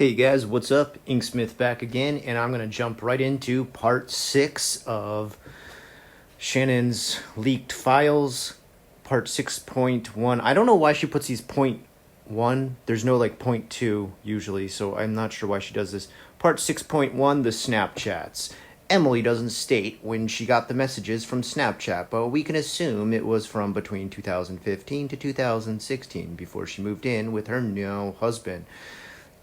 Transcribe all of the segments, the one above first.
Hey guys, what's up? Inksmith back again, and I'm going to jump right into part 6 of Shannon's leaked files, part 6.1. I don't know why she puts these .1. There's no like .2 usually, so I'm not sure why she does this. Part 6.1, the Snapchats. Emily doesn't state when she got the messages from Snapchat, but we can assume it was from between 2015 to 2016 before she moved in with her new husband.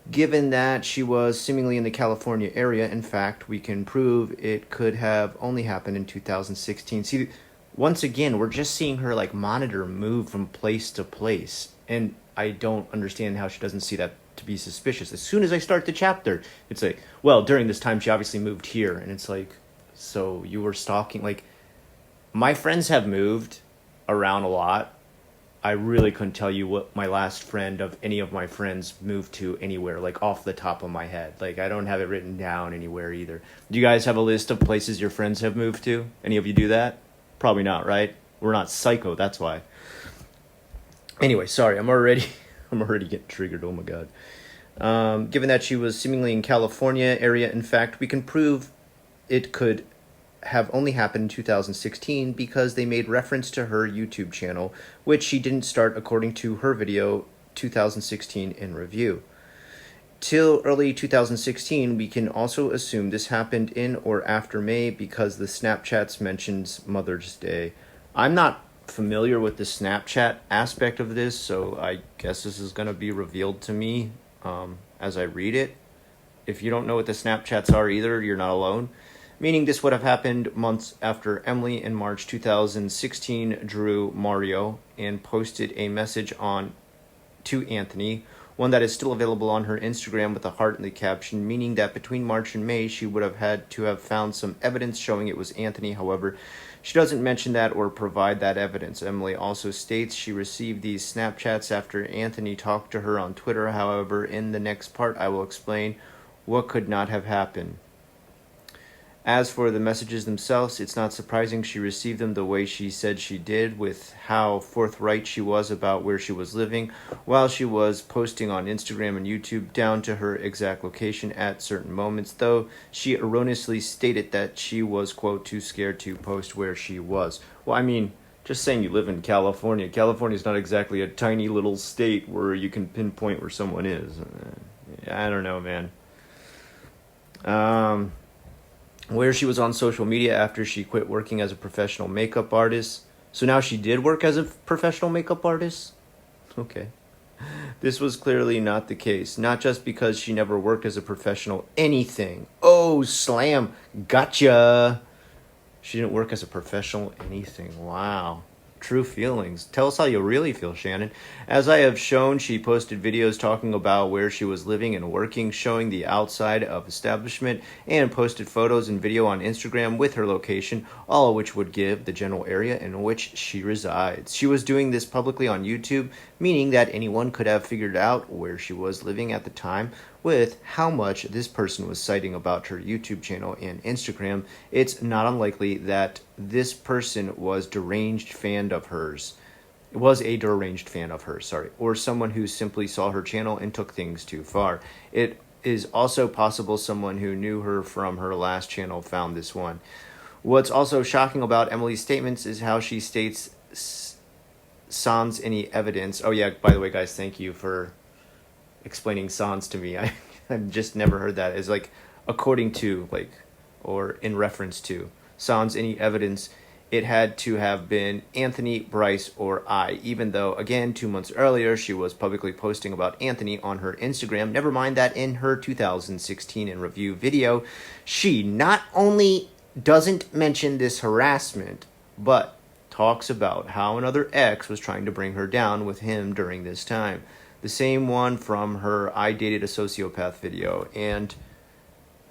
Given that she was seemingly in the California area, in fact, we can prove it could have only happened in 2016. See, once again, we're just seeing her like monitor move from place to place, and I don't understand how she doesn't see that to be suspicious. As soon as I start the chapter, it's like, well, during this time she obviously moved here, and it's like, so you were stalking. Like, my friends have moved around a lot. I really couldn't tell you what my last friend of any of my friends moved to anywhere, like off the top of my head. Like, I don't have it written down anywhere either. Do you guys have a list of places your friends have moved to? Any of you do that? Probably not, right? We're not psycho, that's why. Anyway, sorry, I'm already getting triggered, oh my god. Given that she was seemingly in California area, in fact, we can prove it could have only happened in 2016 because they made reference to her YouTube channel, which she didn't start according to her video 2016 in review. Till early 2016, we can also assume this happened in or after May because the Snapchats mentions Mother's Day. I'm not familiar with the Snapchat aspect of this, so I guess this is going to be revealed to me as I read it. If you don't know what the Snapchats are either, you're not alone. Meaning this would have happened months after Emily in March 2016 drew Mario and posted a message to Anthony, one that is still available on her Instagram with a heart in the caption, meaning that between March and May she would have had to have found some evidence showing it was Anthony. However, she doesn't mention that or provide that evidence. Emily also states she received these Snapchats after Anthony talked to her on Twitter. However, in the next part I will explain what could not have happened. As for the messages themselves, it's not surprising she received them the way she said she did, with how forthright she was about where she was living while she was posting on Instagram and YouTube, down to her exact location at certain moments, though she erroneously stated that she was, quote, too scared to post where she was. Well, I mean, just saying you live in California. California's not exactly a tiny little state where you can pinpoint where someone is. I don't know, man. Where she was on social media after she quit working as a professional makeup artist. So now she did work as a professional makeup artist? Okay. This was clearly not the case. Not just because she never worked as a professional anything. Oh, slam. Gotcha. She didn't work as a professional anything. Wow. True feelings. Tell us how you really feel, Shannon. As I have shown, she posted videos talking about where she was living and working, showing the outside of establishment, and posted photos and video on Instagram with her location, all of which would give the general area in which she resides. She was doing this publicly on YouTube, meaning that anyone could have figured out where she was living at the time. With how much this person was citing about her YouTube channel and Instagram, it's not unlikely that this person was a deranged fan of hers, or someone who simply saw her channel and took things too far. It is also possible someone who knew her from her last channel found this one. What's also shocking about Emily's statements is how she states sans any evidence. Oh yeah, by the way, guys, thank you for explaining sans to me. I've just never heard that. It's like according to, like, or in reference to. Sans any evidence, it had to have been Anthony, Bryce, or I, even though, again, 2 months earlier, she was publicly posting about Anthony on her Instagram. Never mind that in her 2016 in review video, she not only doesn't mention this harassment, but talks about how another ex was trying to bring her down with him during this time. The same one from her I Dated a Sociopath video, and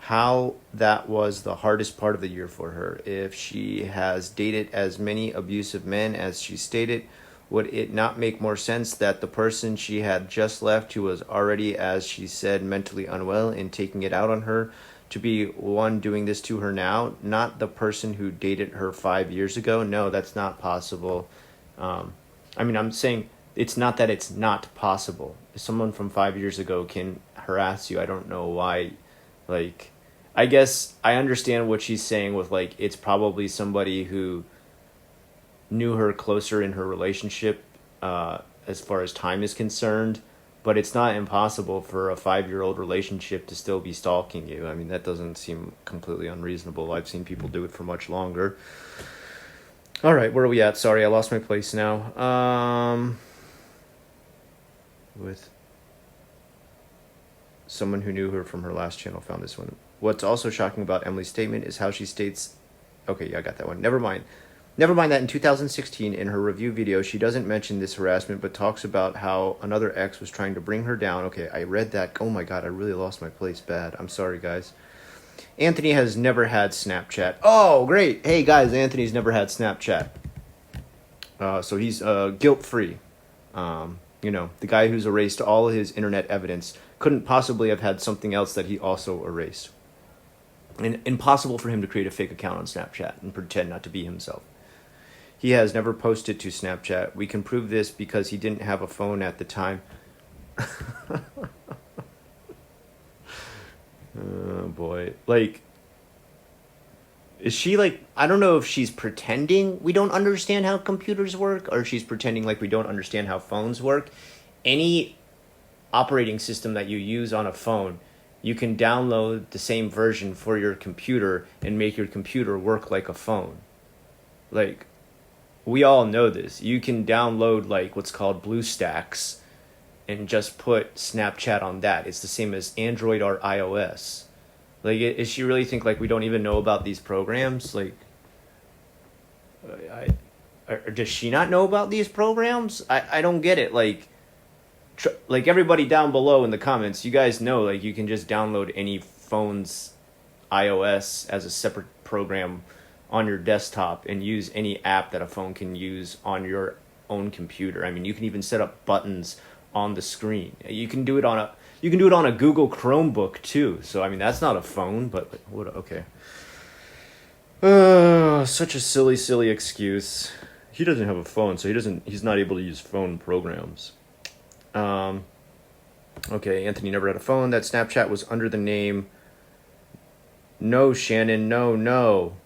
how that was the hardest part of the year for her. If she has dated as many abusive men as she stated, would it not make more sense that the person she had just left, who was already, as she said, mentally unwell and taking it out on her, to be one doing this to her now, not the person who dated her 5 years ago? No, that's not possible. I'm saying it's not that it's not possible. If someone from 5 years ago can harass you, I don't know why. Like, I guess I understand what she's saying with, like, it's probably somebody who knew her closer in her relationship, as far as time is concerned, but it's not impossible for a 5-year-old relationship to still be stalking you. I mean, that doesn't seem completely unreasonable. I've seen people do it for much longer. All right, where are we at? Sorry, I lost my place now. With someone who knew her from her last channel found this one. What's also shocking about Emily's statement is how she states... Okay, yeah, I got that one. Never mind that in 2016, in her review video, she doesn't mention this harassment, but talks about how another ex was trying to bring her down. Okay, I read that. Oh my god, I really lost my place bad. I'm sorry, guys. Anthony has never had Snapchat. Oh, great. Hey, guys, Anthony's never had Snapchat. So he's guilt-free. The guy who's erased all of his internet evidence couldn't possibly have had something else that he also erased. And impossible for him to create a fake account on Snapchat and pretend not to be himself. He has never posted to Snapchat. We can prove this because he didn't have a phone at the time. Oh, boy. Like, is she, like, I don't know if she's pretending we don't understand how computers work, or she's pretending like we don't understand how phones work. Any operating system that you use on a phone, you can download the same version for your computer and make your computer work like a phone. Like, we all know this. You can download, like, what's called BlueStacks and just put Snapchat on that. It's the same as Android or iOS. Like, does she really think, like, we don't even know about these programs? Like, or does she not know about these programs? I don't get it. Like everybody down below in the comments, you guys know, like, you can just download any phone's iOS as a separate program on your desktop and use any app that a phone can use on your own computer. I mean, you can even set up buttons on the screen. You can do it on a Google Chromebook too. So I mean, that's not a phone, but what? Okay. Such a silly excuse. He doesn't have a phone, so he's not able to use phone programs. Okay, Anthony never had a phone. That Snapchat was under the name No Shannon, no.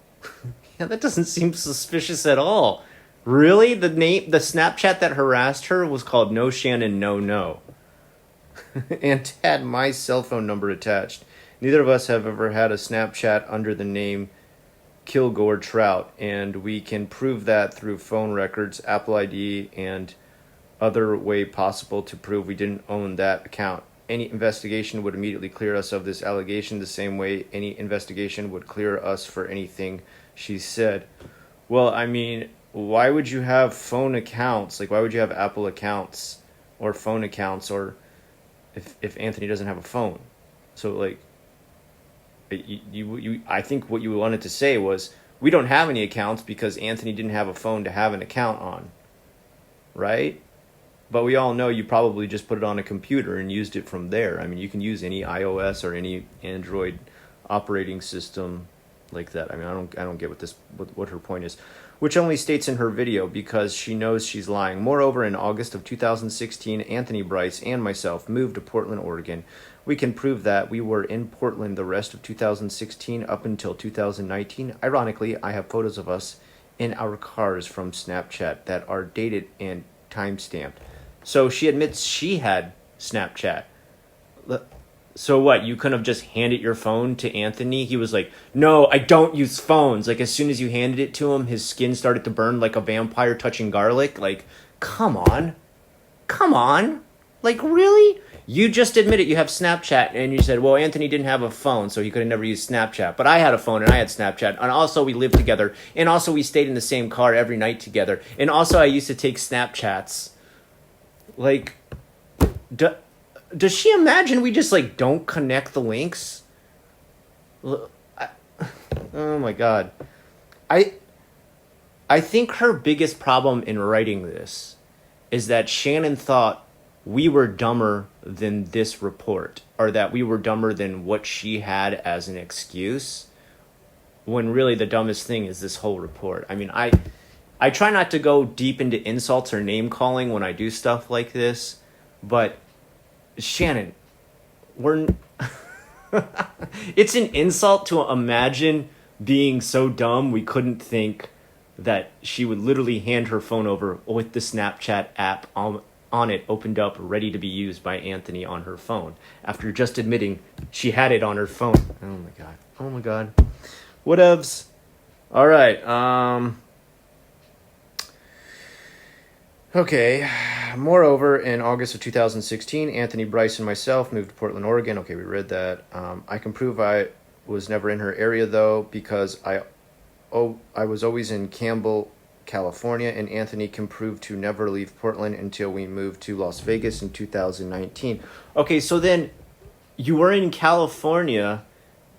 Yeah, that doesn't seem suspicious at all. Really? The Snapchat that harassed her was called No Shannon, no. And had my cell phone number attached. Neither of us have ever had a Snapchat under the name Kilgore Trout, and we can prove that through phone records, Apple ID, and other way possible to prove we didn't own that account. Any investigation would immediately clear us of this allegation the same way any investigation would clear us for anything she said. Well, I mean, why would you have phone accounts? Like, why would you have Apple accounts or phone accounts, or if Anthony doesn't have a phone? So, like, I think what you wanted to say was, we don't have any accounts because Anthony didn't have a phone to have an account on, right? But we all know you probably just put it on a computer and used it from there. I mean, you can use any iOS or any Android operating system like that. I mean, I don't get what her point is, which only states in her video because she knows she's lying. Moreover, in August of 2016, Anthony Bryce and myself moved to Portland, Oregon. We can prove that we were in Portland the rest of 2016 up until 2019. Ironically, I have photos of us in our cars from Snapchat that are dated and time-stamped. So she admits she had Snapchat. So what, you couldn't have just handed your phone to Anthony? He was like, no, I don't use phones. Like, as soon as you handed it to him, his skin started to burn like a vampire touching garlic. Like, come on. Like, really? You just admitted you have Snapchat, and you said, well, Anthony didn't have a phone, so he could have never used Snapchat. But I had a phone, and I had Snapchat. And also, we lived together. And also, we stayed in the same car every night together. And also, I used to take Snapchats. Like, does she imagine we just, like, don't connect the links? Oh, my God. I think her biggest problem in writing this is that Shannon thought we were dumber than this report, or that we were dumber than what she had as an excuse, when really the dumbest thing is this whole report. I mean, I I try not to go deep into insults or name calling when I do stuff like this, but Shannon, we're it's an insult to imagine being so dumb we couldn't think that she would literally hand her phone over with the Snapchat app on it opened up, ready to be used by Anthony on her phone, after just admitting she had it on her phone. Oh my god. Oh my god. Whatevs. All right. Okay. Moreover, in August of 2016, Anthony, Bryce, and myself moved to Portland, Oregon. Okay, we read that. I can prove I was never in her area, though, because I was always in Campbell, California, and Anthony can prove to never leave Portland until we moved to Las Vegas in 2019. Okay, so then you were in California,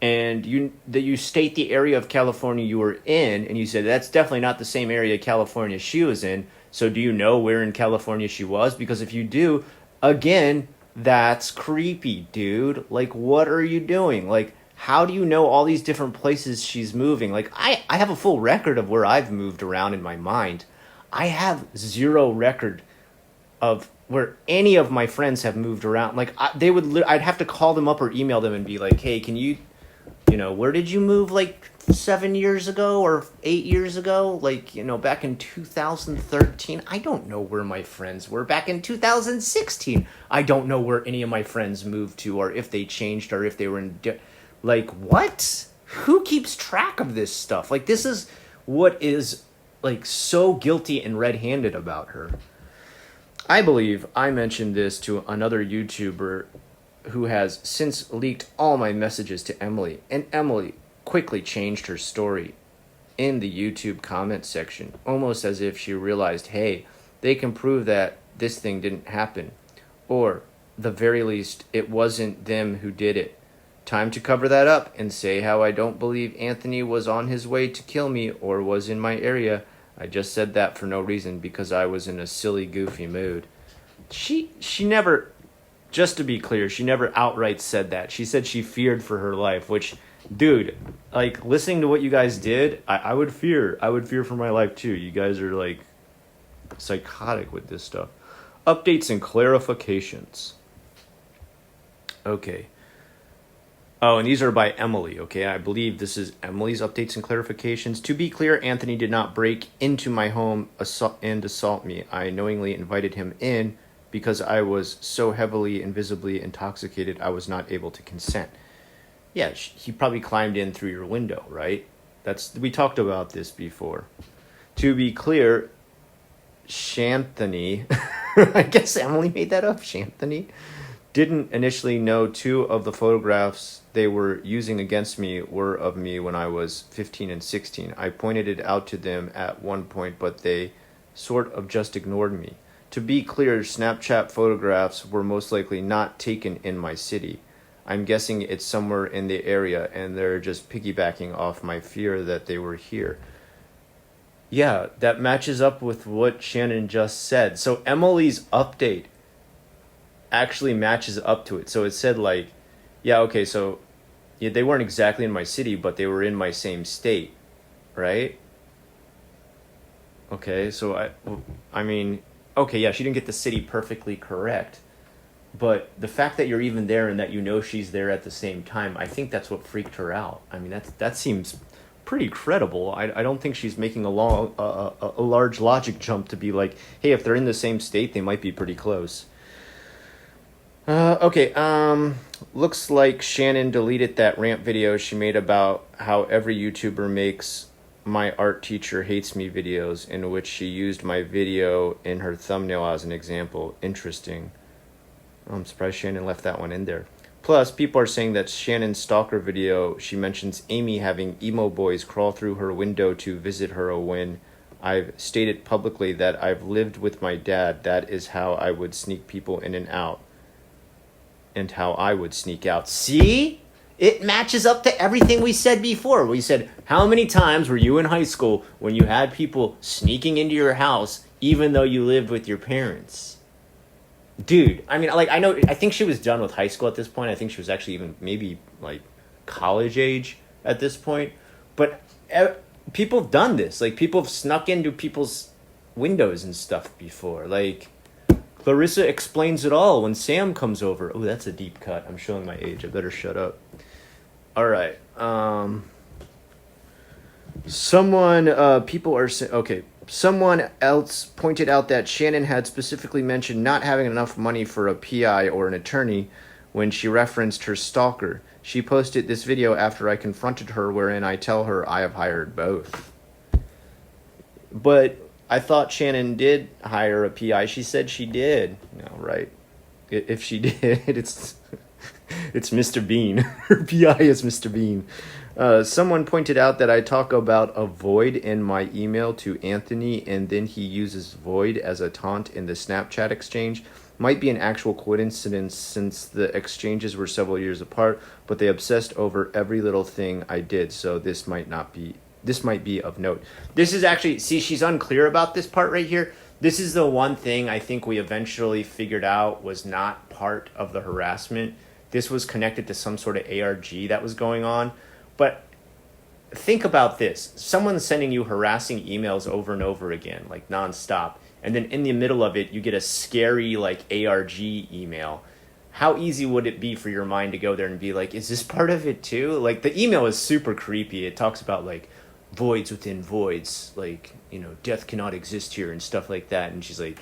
and you state the area of California you were in, and you said that's definitely not the same area of California she was in. So do you know where in California she was? Because if you do, again, that's creepy, dude. Like, what are you doing? Like, how do you know all these different places she's moving? Like, I have a full record of where I've moved around in my mind. I have zero record of where any of my friends have moved around. Like, I'd have to call them up or email them and be like, hey, can you where did you move like 7 years ago or 8 years ago? Like, back in 2013. I don't know where my friends were back in 2016. I don't know where any of my friends moved to, or if they changed, or if they were in... Like, what? Who keeps track of this stuff? Like, this is what is, like, so guilty and red-handed about her. I believe I mentioned this to another YouTuber who has since leaked all my messages to Emily, and Emily quickly changed her story in the YouTube comment section, almost as if she realized, hey, they can prove that this thing didn't happen, or the very least, it wasn't them who did it. Time to cover that up and say how I don't believe Anthony was on his way to kill me or was in my area. I just said that for no reason, because I was in a silly, goofy mood. She never, just to be clear, she never outright said that. She said she feared for her life, which, dude, like, listening to what you guys did, I would fear. I would fear for my life too. You guys are, like, psychotic with this stuff. Updates and clarifications. Okay. Oh, and these are by Emily, okay? I believe this is Emily's updates and clarifications. To be clear, Anthony did not break into my home and assault me. I knowingly invited him in because I was so heavily and visibly intoxicated I was not able to consent. Yeah, he probably climbed in through your window, right? We talked about this before. To be clear, Shanthony, I guess Emily made that up, Shanthony, didn't initially know two of the photographs they were using against me were of me when I was 15 and 16. I pointed it out to them at one point, but they sort of just ignored me. To be clear, Snapchat photographs were most likely not taken in my city. I'm guessing it's somewhere in the area, and they're just piggybacking off my fear that they were here. Yeah, that matches up with what Shannon just said. So Emily's update actually matches up to it. So it said, like, yeah, okay, so yeah, they weren't exactly in my city, but they were in my same state, right? Okay, so I mean, okay, yeah, she didn't get the city perfectly correct, but the fact that you're even there and that you know she's there at the same time, I think that's what freaked her out. I mean, that seems pretty credible. I don't think she's making a large logic jump to be like, hey, if they're in the same state, they might be pretty close. Okay, looks like Shannon deleted that rant video she made about how every YouTuber makes my art teacher hates me videos, in which she used my video in her thumbnail as an example. Interesting. I'm surprised Shannon left that one in there. Plus, people are saying that Shannon's stalker video, she mentions Amy having emo boys crawl through her window to visit her when I've stated publicly that I've lived with my dad. That is how I would sneak people in and out. And how I would sneak out. See? It matches up to everything we said before. We said, how many times were you in high school when you had people sneaking into your house even though you lived with your parents? Dude, I mean, like, I think she was done with high school at this point. I think she was actually even maybe, like, college age at this point. But people have done this. Like, people have snuck into people's windows and stuff before. Like, Clarissa explains it all when Sam comes over. Oh, that's a deep cut. I'm showing my age. I better shut up. All right. Someone else pointed out that Shannon had specifically mentioned not having enough money for a PI or an attorney when she referenced her stalker. She posted this video after I confronted her, wherein I tell her I have hired both. But I thought Shannon did hire a PI. She said she did. No, right? If she did, it's Mr. Bean. Her PI is Mr. Bean. Someone pointed out that I talk about a void in my email to Anthony, and then he uses void as a taunt in the Snapchat exchange. Might be an actual coincidence since the exchanges were several years apart, but they obsessed over every little thing I did, so this might be of note. This is actually, see, she's unclear about this part right here. This is the one thing I think we eventually figured out was not part of the harassment. This was connected to some sort of ARG that was going on. But think about this. Someone's sending you harassing emails over and over again, like nonstop. And then in the middle of it, you get a scary, like, ARG email. How easy would it be for your mind to go there and be like, is this part of it too? Like, the email is super creepy. It talks about, like, voids within voids. Like, you know, death cannot exist here and stuff like that. And she's like,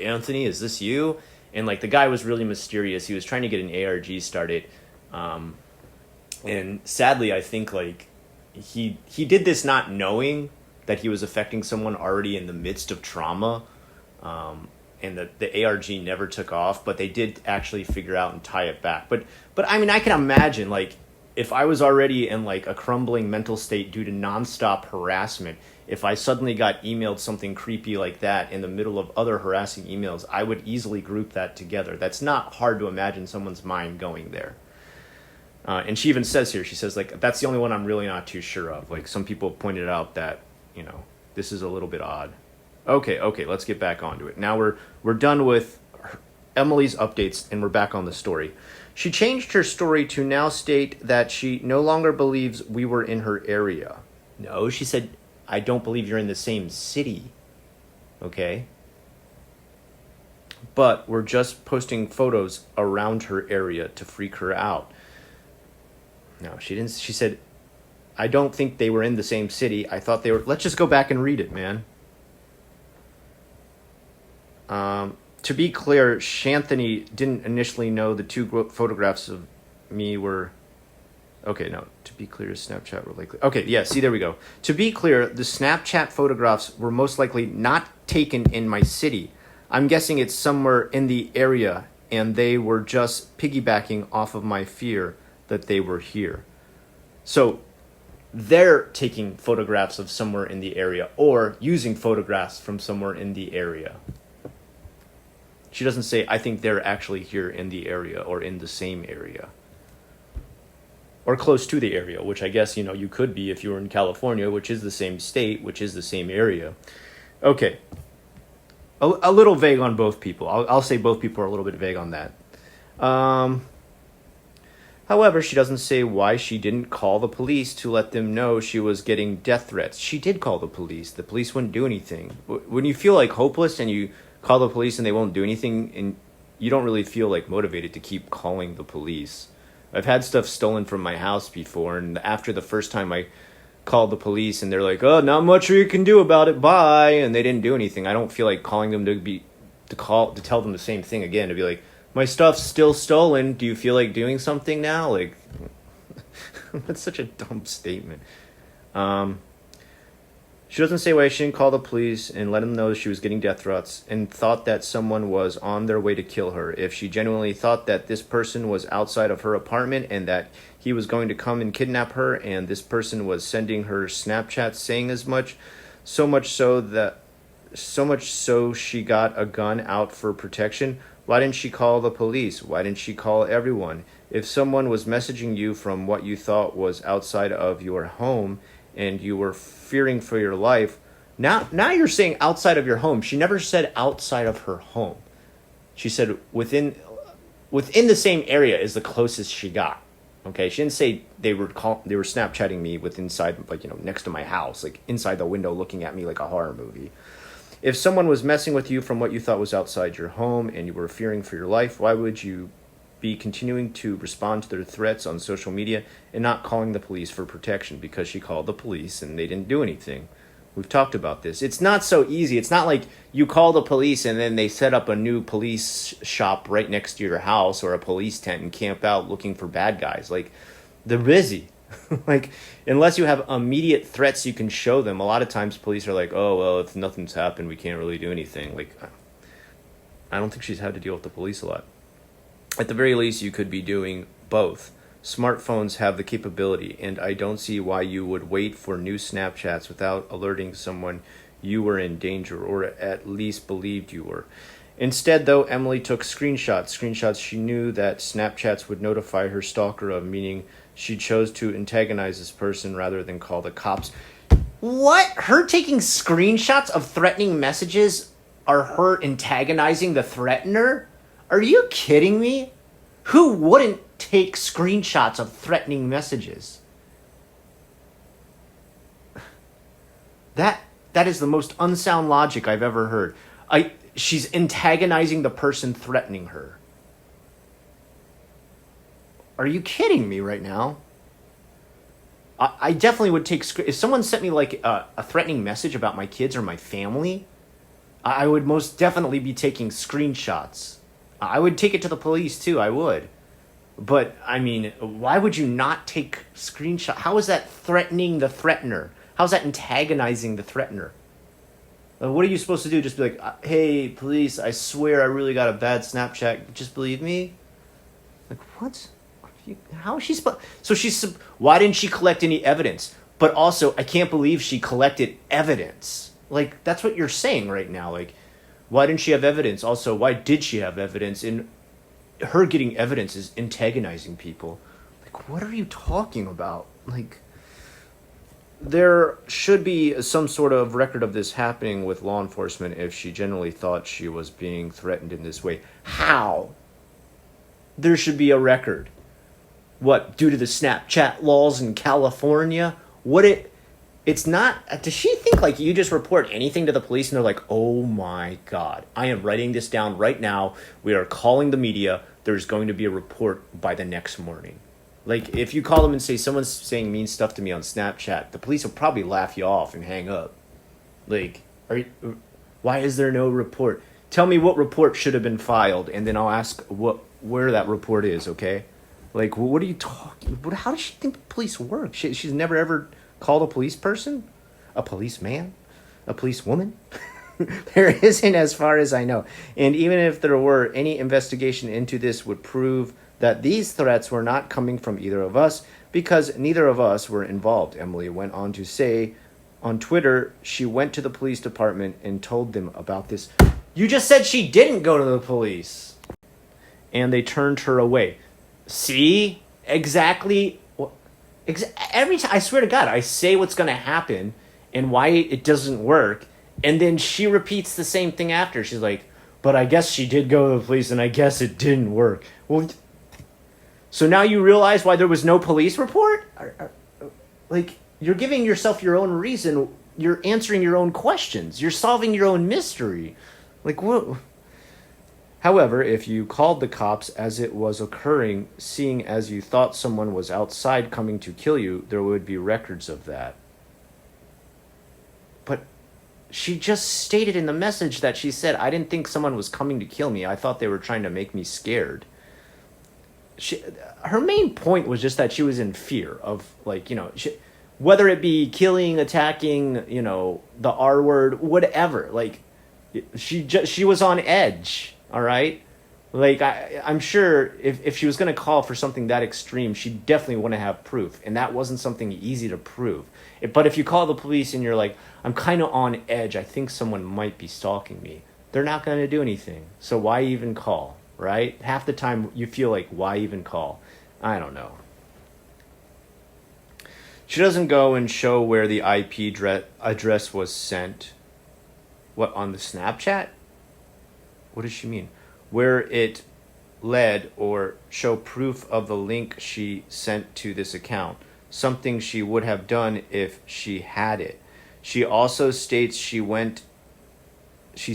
Anthony, is this you? And, like, the guy was really mysterious. He was trying to get an ARG started. And sadly, I think, like, he did this not knowing that he was affecting someone already in the midst of trauma. And the ARG never took off, but they did actually figure out and tie it back. But I mean, I can imagine, like, if I was already in, like, a crumbling mental state due to nonstop harassment, if I suddenly got emailed something creepy like that in the middle of other harassing emails, I would easily group that together. That's not hard to imagine someone's mind going there. And she even says here, she says, like, that's the only one I'm really not too sure of. Like, some people pointed out that, you know, this is a little bit odd. Okay, let's get back onto it. Now we're done with Emily's updates, and we're back on the story. She changed her story to now state that she no longer believes we were in her area. No, she said, I don't believe you're in the same city. Okay? But we're just posting photos around her area to freak her out. No, she didn't. She said, I don't think they were in the same city. I thought they were. Let's just go back and read it, man. To be clear, Shanthony didn't initially know the two photographs of me were... Okay, no. To be clear, Snapchat were likely... Okay, yeah, see, there we go. To be clear, the Snapchat photographs were most likely not taken in my city. I'm guessing it's somewhere in the area, and they were just piggybacking off of my fear that they were here. So they're taking photographs of somewhere in the area or using photographs from somewhere in the area. She doesn't say, I think they're actually here in the area or in the same area or close to the area, which I guess, you know, you could be if you were in California, which is the same state, which is the same area. Okay. A little vague on both people. I'll say both people are a little bit vague on that. However, she doesn't say why she didn't call the police to let them know she was getting death threats. She did call the police. The police wouldn't do anything. When you feel like hopeless and you call the police and they won't do anything, and you don't really feel like motivated to keep calling the police. I've had stuff stolen from my house before, and after the first time I called the police and they're like, oh, not much you can do about it, bye, and they didn't do anything, I don't feel like calling them to tell them the same thing again, to be like, my stuff's still stolen. Do you feel like doing something now? Like, that's such a dumb statement. She doesn't say why she didn't call the police and let them know she was getting death threats and thought that someone was on their way to kill her. If she genuinely thought that this person was outside of her apartment and that he was going to come and kidnap her, and this person was sending her Snapchats saying as much, so much so she got a gun out for protection. Why didn't she call the police? Why didn't she call everyone? If someone was messaging you from what you thought was outside of your home and you were fearing for your life, now you're saying outside of your home. She never said outside of her home. She said within the same area is the closest she got. Okay, she didn't say they were Snapchatting me with inside, like, next to my house, like inside the window looking at me like a horror movie. If someone was messing with you from what you thought was outside your home and you were fearing for your life, why would you be continuing to respond to their threats on social media and not calling the police for protection? Because she called the police and they didn't do anything. We've talked about this. It's not so easy. It's not like you call the police and then they set up a new police shop right next to your house or a police tent and camp out looking for bad guys. Like, they're busy. Like, unless you have immediate threats you can show them, a lot of times police are like, oh, well, if nothing's happened, we can't really do anything. Like, I don't think she's had to deal with the police a lot. At the very least, you could be doing both. Smartphones have the capability, and I don't see why you would wait for new Snapchats without alerting someone you were in danger, or at least believed you were. Instead, though, Emily took screenshots she knew that Snapchats would notify her stalker of, meaning she chose to antagonize this person rather than call the cops. What? Her taking screenshots of threatening messages are her antagonizing the threatener? Are you kidding me? Who wouldn't take screenshots of threatening messages? That is the most unsound logic I've ever heard. She's antagonizing the person threatening her. Are you kidding me right now? I definitely would take... If someone sent me like a threatening message about my kids or my family, I would most definitely be taking screenshots. I would take it to the police too, I would. But, I mean, why would you not take screenshots? How is that threatening the threatener? How is that antagonizing the threatener? What are you supposed to do? Just be like, hey, police, I swear I really got a bad Snapchat. Just believe me? Like, what? How is she supposed... So why didn't she collect any evidence? But also, I can't believe she collected evidence. Like, that's what you're saying right now. Like, why didn't she have evidence? Also, why did she have evidence? And her getting evidence is antagonizing people. Like, what are you talking about? Like, there should be some sort of record of this happening with law enforcement if she genuinely thought she was being threatened in this way. How? There should be a record. What, due to the Snapchat laws in California? It's not... Does she think, like, you just report anything to the police and they're like, oh my God, I am writing this down right now. We are calling the media. There's going to be a report by the next morning. Like, if you call them and say, someone's saying mean stuff to me on Snapchat, the police will probably laugh you off and hang up. Like, why is there no report? Tell me what report should have been filed, and then I'll ask where that report is, okay? Like, what are you talking... How does she think police work? She's never ever called a police person? A policeman? A policewoman? There isn't, as far as I know. And even if there were, any investigation into this would prove that these threats were not coming from either of us, because neither of us were involved. Emily went on to say on Twitter she went to the police department and told them about this. You just said she didn't go to the police. And they turned her away. See? Exactly. Every time, I swear to God, I say what's going to happen and why it doesn't work, and then she repeats the same thing after. She's like, but I guess she did go to the police and I guess it didn't work. Well, so now you realize why there was no police report? Like, you're giving yourself your own reason. You're answering your own questions. You're solving your own mystery. Like, what? However, if you called the cops as it was occurring, seeing as you thought someone was outside coming to kill you, there would be records of that. But she just stated in the message that she said, I didn't think someone was coming to kill me. I thought they were trying to make me scared. Her main point was just that she was in fear of, like, whether it be killing, attacking, the R word, whatever. Like, she was on edge. All right? Like, I'm sure if she was going to call for something that extreme, she definitely want to have proof. And that wasn't something easy to prove. But if you call the police and you're like, I'm kind of on edge, I think someone might be stalking me, they're not going to do anything. So why even call, right? Half the time you feel like, why even call? I don't know. She doesn't go and show where the IP address was sent. What, on the Snapchat? What does she mean? Where it lead or show proof of the link she sent to this account, something she would have done if she had it. She also states she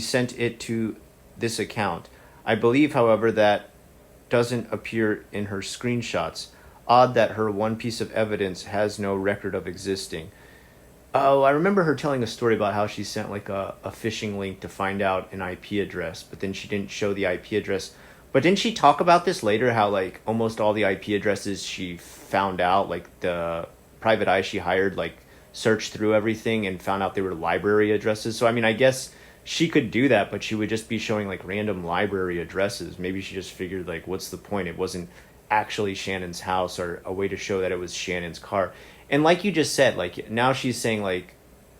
sent it to this account. I believe, however, that doesn't appear in her screenshots. Odd that her one piece of evidence has no record of existing. Oh, I remember her telling a story about how she sent like a phishing link to find out an IP address, but then she didn't show the IP address. But didn't she talk about this later, how like almost all the IP addresses she found out, like the private eye she hired, like searched through everything and found out they were library addresses. So I mean, I guess she could do that, but she would just be showing like random library addresses. Maybe she just figured like, what's the point? It wasn't actually Shannon's house, or a way to show that it was Shannon's car. And like you just said, like now she's saying like,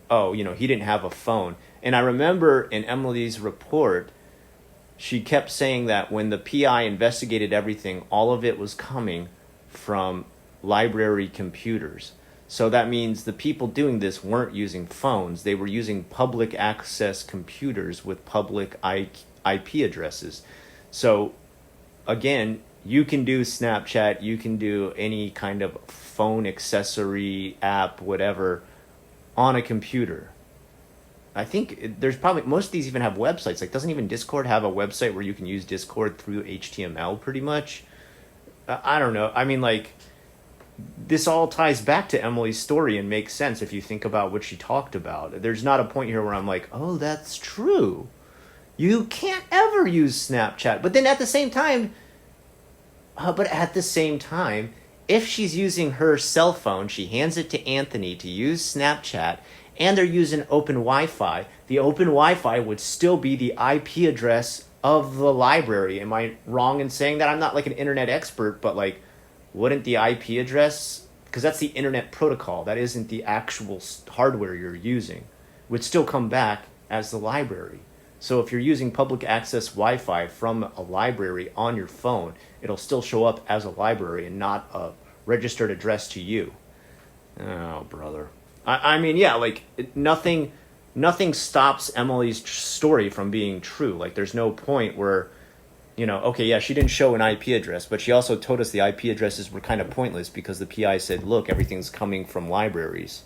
oh, you know, he didn't have a phone. And I remember in Emily's report, she kept saying that when the PI investigated everything, all of it was coming from library computers. So that means the people doing this weren't using phones. They were using public access computers with public IP addresses. So again, you can do Snapchat, you can do any kind of phone accessory app, whatever, on a computer. I think there's probably, most of these even have websites. Like, doesn't even Discord have a website where you can use Discord through HTML pretty much? I don't know. I mean, like, this all ties back to Emily's story and makes sense if you think about what she talked about. There's not a point here where I'm like, oh, that's true. You can't ever use Snapchat. But then at the same time, if she's using her cell phone, she hands it to Anthony to use Snapchat, and they're using open Wi-Fi, the open Wi-Fi would still be the IP address of the library. Am I wrong in saying that? I'm not like an internet expert, but like, wouldn't the IP address, because that's the internet protocol, that isn't the actual hardware you're using, would still come back as the library. So if you're using public access Wi-Fi from a library on your phone, it'll still show up as a library and not a registered address to you. Oh, brother. I mean, yeah, like nothing stops Emily's story from being true. Like there's no point where, you know, okay, yeah, she didn't show an IP address, but she also told us the IP addresses were kind of pointless because the PI said, look, everything's coming from libraries.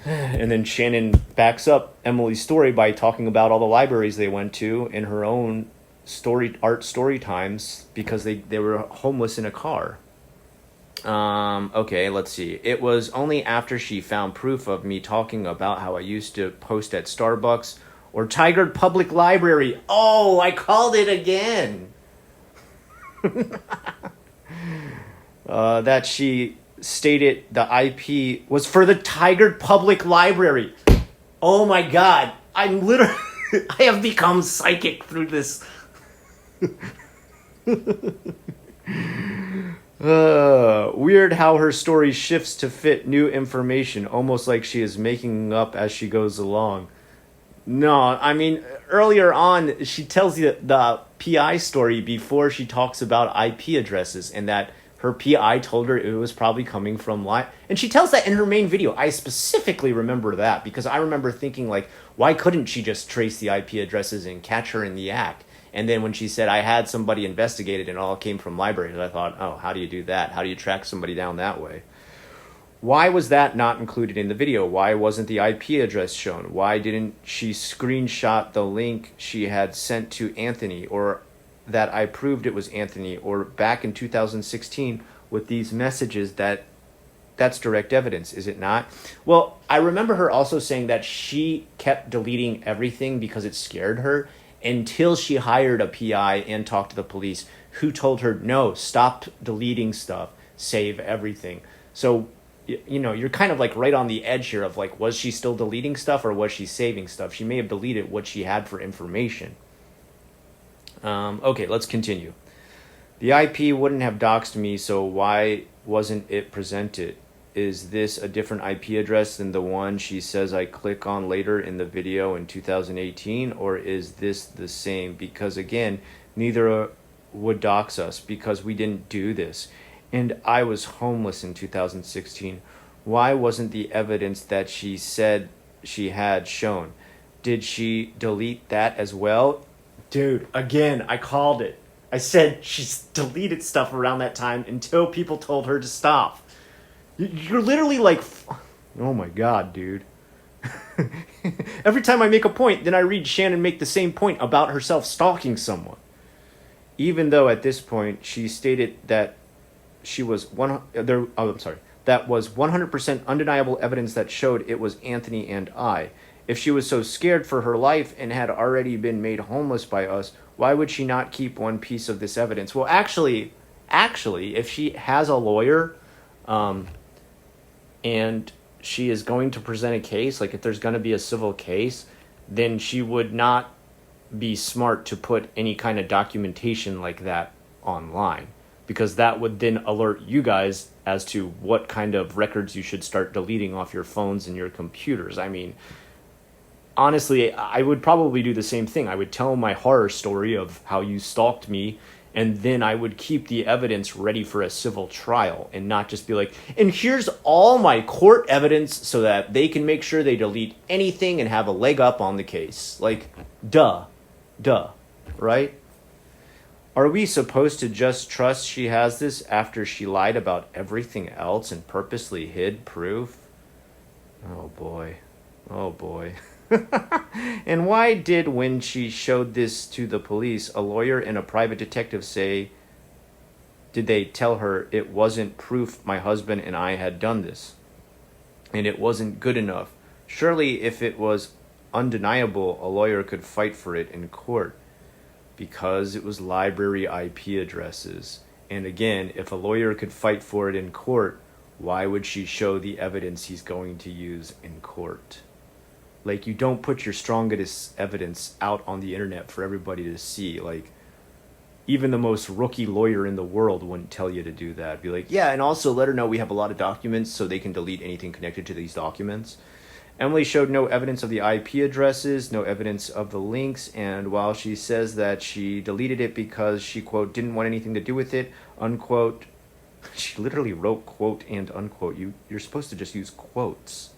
And then Shannon backs up Emily's story by talking about all the libraries they went to in her own art story times because they were homeless in a car. Okay, let's see. It was only after she found proof of me talking about how I used to post at Starbucks or Tigard Public Library. Oh, I called it again. That she stated the IP was for the Tigard Public Library. Oh my God. I'm literally, I have become psychic through this. Weird how her story shifts to fit new information, almost like she is making up as she goes along. No, I mean, earlier on, she tells you the PI story before she talks about IP addresses and that her PI told her it was probably coming from and she tells that in her main video. I specifically remember that because I remember thinking, like, why couldn't she just trace the IP addresses and catch her in the act? And then when she said, I had somebody investigated and it all came from libraries, I thought, oh, how do you do that? How do you track somebody down that way? Why was that not included in the video? Why wasn't the IP address shown? Why didn't she screenshot the link she had sent to Anthony, or that I proved it was Anthony, or back in 2016 with these messages? That's direct evidence, is it not? Well, I remember her also saying that she kept deleting everything because it scared her until she hired a PI and talked to the police who told her, no, stop deleting stuff, save everything. So, you know, you're kind of like right on the edge here of like, was she still deleting stuff or was she saving stuff? She may have deleted what she had for information. Okay, let's continue. The IP wouldn't have doxed me, so why wasn't it presented? Is this a different IP address than the one she says I click on later in the video in 2018? Or is this the same? Because again, neither would dox us because we didn't do this. And I was homeless in 2016. Why wasn't the evidence that she said she had shown? Did she delete that as well? Dude, again, I called it. I said she's deleted stuff around that time until people told her to stop. You're literally like, oh my God, dude. Every time I make a point, then I read Shannon make the same point about herself stalking someone. Even though at this point she stated that that was 100% undeniable evidence that showed it was Anthony and I. If she was so scared for her life and had already been made homeless by us, why would she not keep one piece of this evidence? Well, actually, if she has a lawyer, and she is going to present a case, like if there's going to be a civil case, then she would not be smart to put any kind of documentation like that online, because that would then alert you guys as to what kind of records you should start deleting off your phones and your computers. I mean, honestly, I would probably do the same thing. I would tell my horror story of how you stalked me, and then I would keep the evidence ready for a civil trial and not just be like, and here's all my court evidence so that they can make sure they delete anything and have a leg up on the case. Like, duh, right? Are we supposed to just trust she has this after she lied about everything else and purposely hid proof? Oh boy. And why did, when she showed this to the police, a lawyer and a private detective say, did they tell her it wasn't proof my husband and I had done this? And it wasn't good enough. Surely if it was undeniable, a lawyer could fight for it in court. Because it was library IP addresses. And again, if a lawyer could fight for it in court, why would she show the evidence he's going to use in court? Like, you don't put your strongest evidence out on the internet for everybody to see. Like, even the most rookie lawyer in the world wouldn't tell you to do that. Be like, yeah, and also let her know we have a lot of documents so they can delete anything connected to these documents. Emily showed no evidence of the IP addresses, no evidence of the links, and while she says that she deleted it because she, quote, didn't want anything to do with it, unquote, she literally wrote quote and unquote. You're supposed to just use quotes.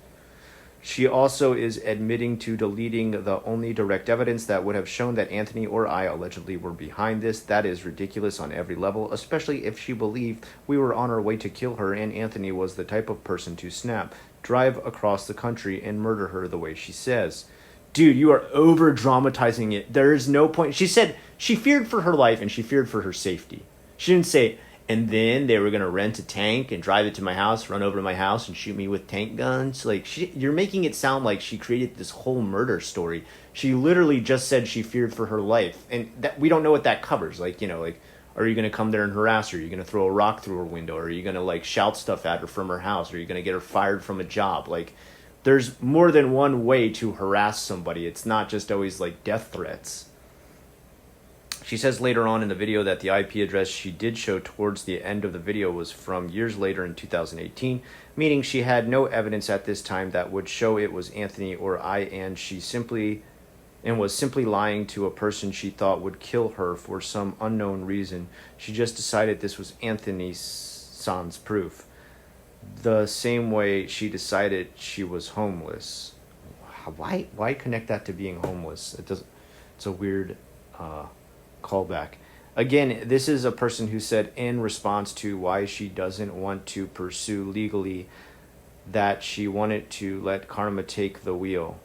She also is admitting to deleting the only direct evidence that would have shown that Anthony or I allegedly were behind this. That is ridiculous on every level, especially if she believed we were on our way to kill her and Anthony was the type of person to snap, drive across the country, and murder her the way she says. Dude, you are over-dramatizing it. There is no point. She said she feared for her life and she feared for her safety. She didn't say, and then they were going to rent a tank and drive it to my house, run over to my house and shoot me with tank guns. Like, you're making it sound like she created this whole murder story. She literally just said she feared for her life. And that, we don't know what that covers. Like, you know, like, are you going to come there and harass her? Are you going to throw a rock through her window? Or are you going to, like, shout stuff at her from her house? Or are you going to get her fired from a job? Like, there's more than one way to harass somebody. It's not just always, like, death threats. She says later on in the video that the IP address she did show towards the end of the video was from years later in 2018, meaning she had no evidence at this time that would show it was Anthony or I, and was simply lying to a person she thought would kill her for some unknown reason. She just decided this was Anthony's son's proof. The same way she decided she was homeless. Why connect that to being homeless? It's a weird callback. Again, this is a person who said in response to why she doesn't want to pursue legally that she wanted to let karma take the wheel.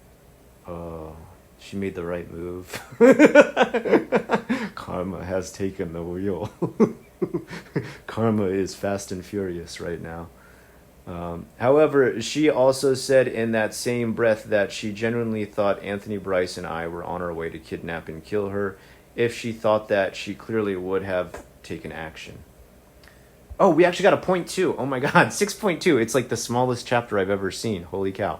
She made the right move. Karma has taken the wheel. Karma is fast and furious right now. However, she also said in that same breath that she genuinely thought Anthony Bryce and I were on our way to kidnap and kill her. If she thought that, she clearly would have taken action. Oh, we actually got a point 2. Oh my God, 6.2. It's like the smallest chapter I've ever seen. Holy cow.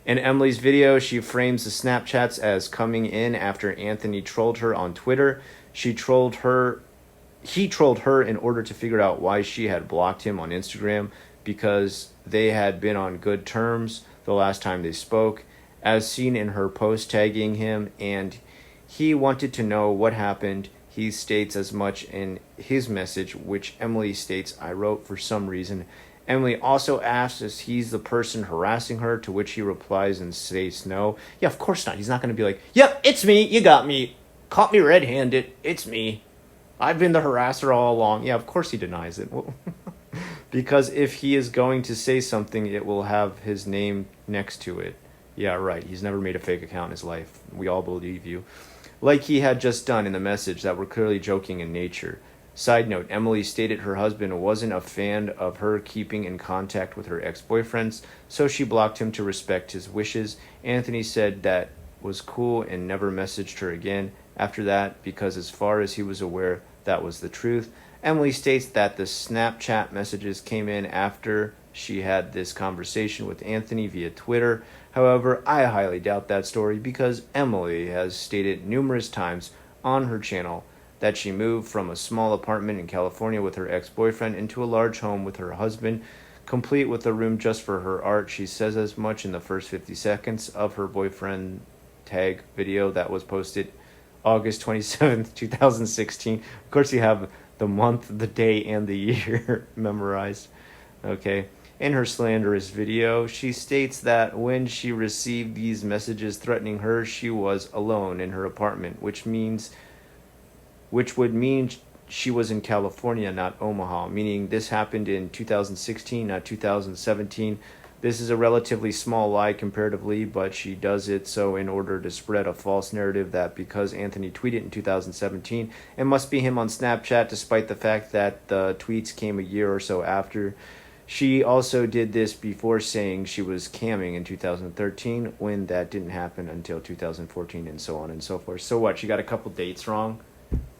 In Emily's video, she frames the Snapchats as coming in after Anthony trolled her on Twitter. He trolled her in order to figure out why she had blocked him on Instagram, because they had been on good terms the last time they spoke, as seen in her post tagging him, and he wanted to know what happened. He states as much in his message, which Emily states, I wrote for some reason. Emily also asks if he's the person harassing her, to which he replies and states no. Yeah, of course not. He's not going to be like, yep, it's me, you got me. Caught me red-handed. It's me. I've been the harasser all along. Yeah, of course he denies it. Because if he is going to say something, it will have his name next to it. Yeah, right. He's never made a fake account in his life. We all believe you. Like he had just done in the message that were clearly joking in nature. Side note, Emily stated her husband wasn't a fan of her keeping in contact with her ex-boyfriends, so she blocked him to respect his wishes. Anthony said that was cool and never messaged her again after that because as far as he was aware, that was the truth. Emily states that the Snapchat messages came in after she had this conversation with Anthony via Twitter. However, I highly doubt that story because Emily has stated numerous times on her channel that she moved from a small apartment in California with her ex-boyfriend into a large home with her husband, complete with a room just for her art. She says as much in the first 50 seconds of her boyfriend tag video that was posted August 27th, 2016. Of course, you have the month, the day, and the year memorized. Okay. In her slanderous video, she states that when she received these messages threatening her, she was alone in her apartment, which would mean she was in California, not Omaha, meaning this happened in 2016, not 2017. This is a relatively small lie comparatively, but she does it so in order to spread a false narrative that because Anthony tweeted in 2017, it must be him on Snapchat, despite the fact that the tweets came a year or so after. She also did this before saying she was camming in 2013, when that didn't happen until 2014, and so on and so forth. So what, she got a couple dates wrong?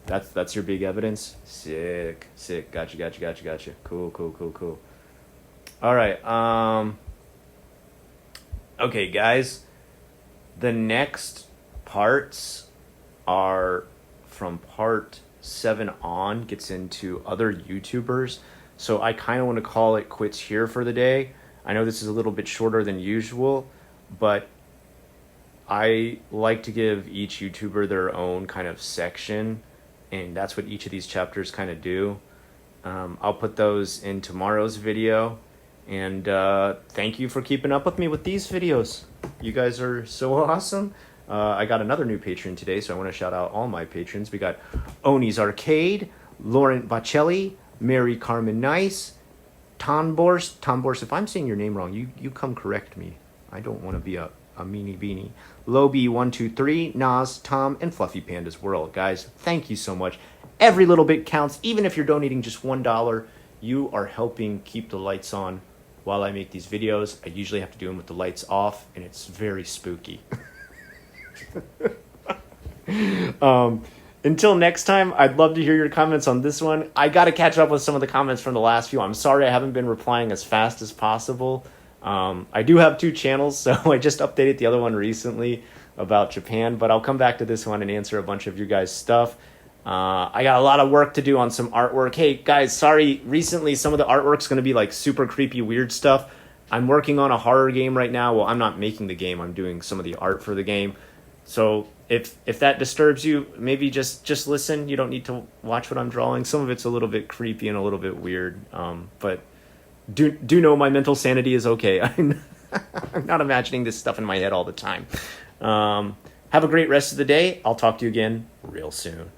That's your big evidence? Sick. Gotcha. Cool. All right. Okay, guys. The next parts are from part 7 on, gets into other YouTubers. So I kind of want to call it quits here for the day. I know this is a little bit shorter than usual, but I like to give each YouTuber their own kind of section, and that's what each of these chapters kind of do. I'll put those in tomorrow's video, and thank you for keeping up with me with these videos. You guys are so awesome. I got another new patron today, so I want to shout out all my patrons. We got Oni's Arcade, Laurent Bacelli, Mary Carmen Nice, Tonborst, if I'm saying your name wrong, you come correct me. I don't want to be a meanie beanie. Lobie123, Nas, Tom, and Fluffy Panda's World. Guys, thank you so much. Every little bit counts. Even if you're donating just $1, you are helping keep the lights on while I make these videos. I usually have to do them with the lights off, and it's very spooky. Until next time, I'd love to hear your comments on this one. I got to catch up with some of the comments from the last few. I'm sorry I haven't been replying as fast as possible. I do have 2 channels, so I just updated the other one recently about Japan, but I'll come back to this one and answer a bunch of you guys' stuff. I got a lot of work to do on some artwork. Hey, guys, sorry, recently some of the artwork's going to be like super creepy, weird stuff. I'm working on a horror game right now. Well, I'm not making the game. I'm doing some of the art for the game. So if that disturbs you, maybe just listen. You don't need to watch what I'm drawing. Some of it's a little bit creepy and a little bit weird, but do know my mental sanity is okay. I'm not imagining this stuff in my head all the time. Have a great rest of the day. I'll talk to you again real soon.